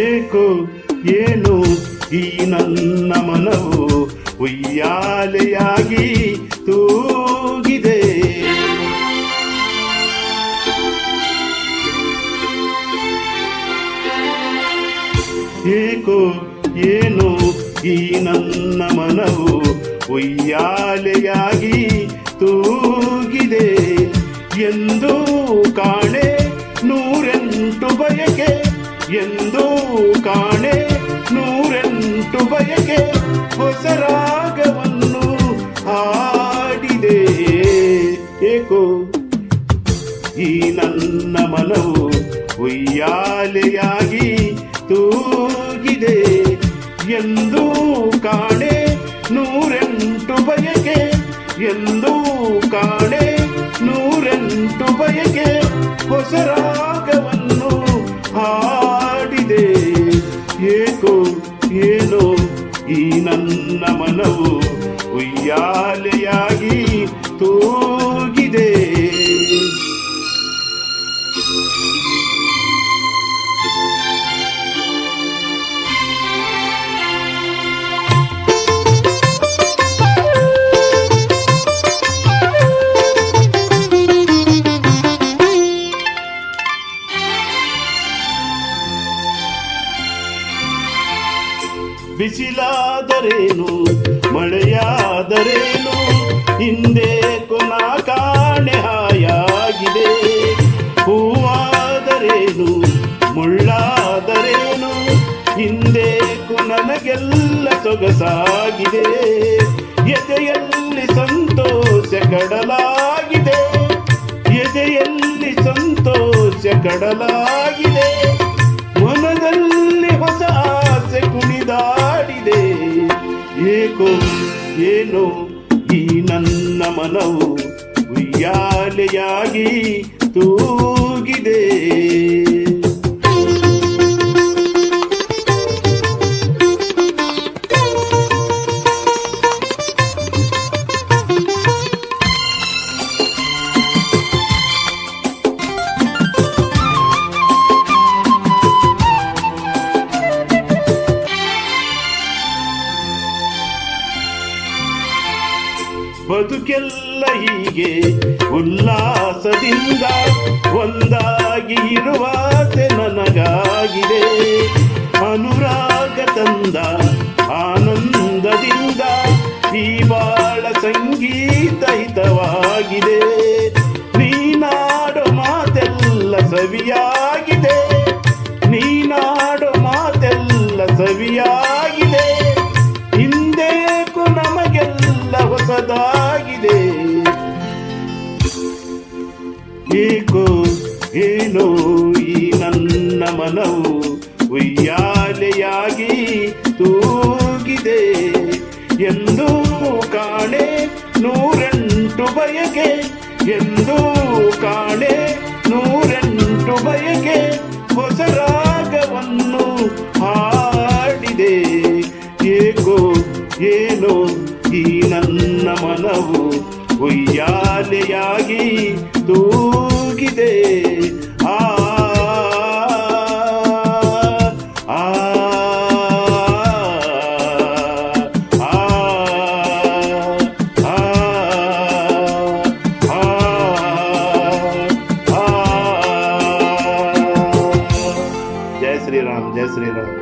ಏಕೋ ಏನು ಈ ನನ್ನ ಮನವು ಉಯ್ಯಾಲೆಯಾಗಿ ತೂಗಿದೆ. ಏಕೋ ಏನು ಈ ನನ್ನ ಮನವು ಉಯ್ಯಾಲೆಯಾಗಿ ತೂಗಿದೆ. ಎಂದು ಕಾಣೆ ನೂರೆಂಟು ಬಯಕೆ, ಎಂದು ಕಾಣೆ ನೂರೆಂಟು ಬಯಕೆ, ಹೊಸ ರಾಗವನ್ನು ಹಾಡಿದೆ. ಏಕೋ ಈ ನನ್ನ ಮನವು ಉಯ್ಯಾಲೆಯಾಗಿ ತೂಗಿದೆ. ಎಂದು ಕಾಣೆ ನೂರೆಂಟು ಬಯಕೆ, ಎಂದು ಕಾಣೆ ನೂರೆಂಟು ಬಯಕೆ, ಹೊಸ ರಾಗವನ್ನು ಹಾಡಿದೆ. ಏಕೋ ಏನೋ ಈ ನನ್ನ ಮನವು ಉಯ್ಯಾಲೆಯಾಗಿ ತೂಗಿದೆ. ಬಿಸಿಲಾದರೇನು ಮಳೆಯಾದರೇನು ಹಿಂದೆ ಕೊನ ಕಾಣೆ ಹಾಯಾಗಿದೆ. ಹೂವಾದರೇನು ಮುಳ್ಳಾದರೇನು ಹಿಂದೆ ನನಗೆಲ್ಲ ಸೊಗಸಾಗಿದೆ. ಎದೆಯಲ್ಲಿ ಸಂತೋಷ ಕಡಲಾಗಿದೆ, ಎದೆಯಲ್ಲಿ ಸಂತೋಷ ಕಡಲಾಗಿದೆ. ಮನದಲ್ಲಿ ಹೊಸ ಆಸೆ ಕುಣಿದಾಡಿದೆ. ಏಕೋ ಏನೋ ಈ ನನ್ನ ಮನವು ಉಯ್ಯಾಲೆಯಾಗಿ ತೂಗಿದೆ. ಬದುಕೆಲ್ಲ ಹೀಗೆ ಉಲ್ಲಾಸದಿಂದ ಒಂದಾಗಿ ಇರುವಾಸೆ ನನಗಾಗಿದೆ. ಅನುರಾಗ ತಂದ ಆನಂದದಿಂದ ಈ ಬಾಳ ಸಂಗೀತ ಹಿತವಾಗಿದೆ. ನೀನಾಡೋ ಮಾತೆಲ್ಲ ಸವಿಯಾಗಿದೆ, ನೀನಾಡೋ ಮಾತೆಲ್ಲ ಸವಿಯಾಗಿದೆ. ಹಿಂದೇಕು ನಮಗೆಲ್ಲ ಹೊಸದಾಗಿದೆ. ಏಕೋ ಏನೋ ಈ ನನ್ನ ಮನವು ಉಯ್ಯಾಲೆಯಾಗಿ ತೂಗಿದೆ. ಎಂದು ಕಾಣೆ ನೂರೆಂಟು ಬಯಕೆ, ಎಂದು ಕಾಣೆ ನೂರೆಂಟು ಬಯಕೆ, ಹೊಸ ರಾಗವನ್ನು ಹಾಡಿದೆ. ಏಕೋ ಏನೋ ಈ ನನ್ನ ಮನವು ಉಯ್ಯಾಲೆಯಾಗಿ ತೂಗಿದೆ. ಆ ಆ ಜಯ ಶ್ರೀರಾಮ್, ಜಯ ಶ್ರೀರಾಮ್.